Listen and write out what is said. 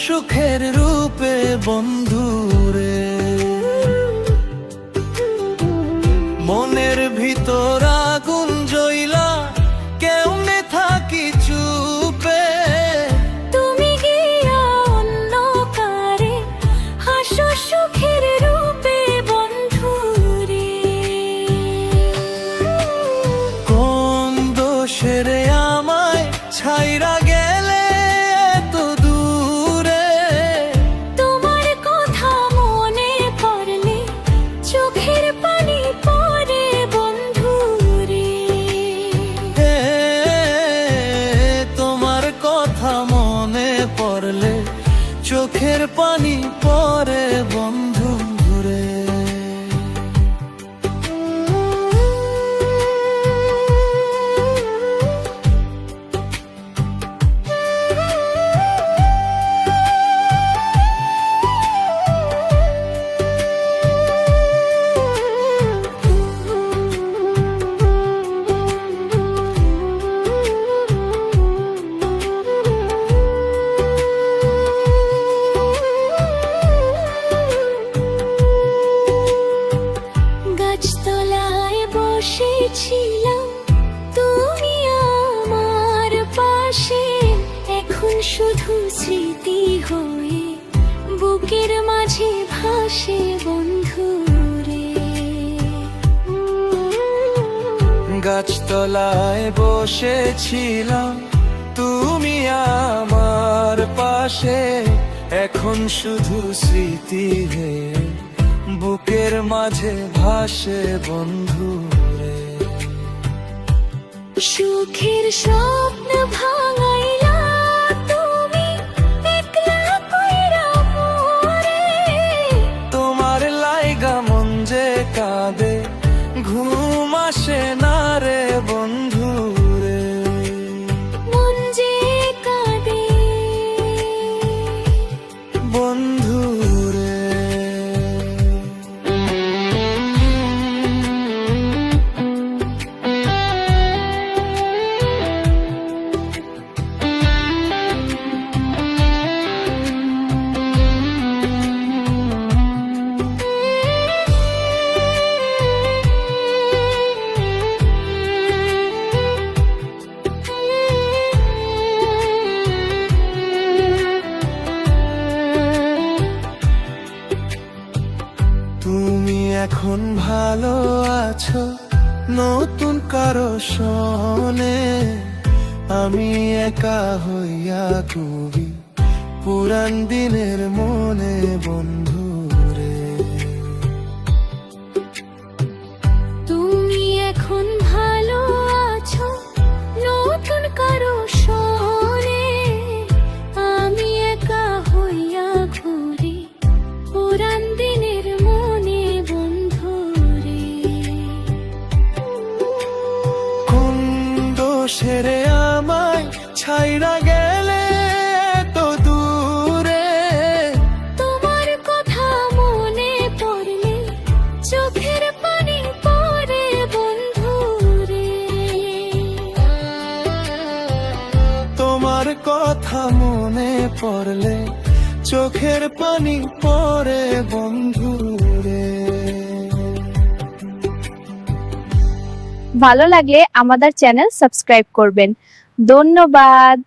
সুখের রূপে বন্ধুরে। মনের ভিতর আগুন জ্বলা কেমনে থাকি চুপে, তুমি গিয়া অন্ধকারে হাসো সুখের রূপে বন্ধুরে। কোন দোষেরে আমায় ছাইরা গেলে এত দূরে, তোমার কথা মনে পড়লে চোখের পানি পড়ে বন্ধুরে। তোমার কথা মনে পড়লে চোখের পানি পড়ে বন্ধুরে। গাছতলায় বসেছিলাম তুমি আমার পাশে, এখন শুধু স্মৃতি হয়ে বুকের মাঝে ভাসে বন্ধুরে। গাছতলায় বসেছিলাম তুমি আমার পাশে, এখন শুধু স্মৃতি হে বুকের মাঝে ভাসে বন্ধুরে। সুখের স্বপ্ন ভাঙাইলা তুমি একলা কইরা মোরে, তোমার লাইগা মন যে কাঁদে ঘুম আসে না রে বন্ধুরে। মন যে কাঁদে বন্ধুরে। তুমি এখন ভালো আছো নতুন কারো সনে, আমি একা হইয়া কবি পুরান দিনের মনে বন্ধুরে। তুমি এখন ভালো আছো নতুন কারো সনে, আমি একা হইয়া ঘুরি পুরান দিনের মনে বন্ধুরে। কোন দোষেরে আমায় ছাইরা গেলে এত দূরে, তোমার কথা মনে পড়লে চোখের পানি পড়ে বন্ধুরে। তোমার কথা মনে পড়লে চোখের পানি পড়ে বন্ধুরে। ভালো লাগলে আমাদের চ্যানেল সাবস্ক্রাইব করবেন। ধন্যবাদ।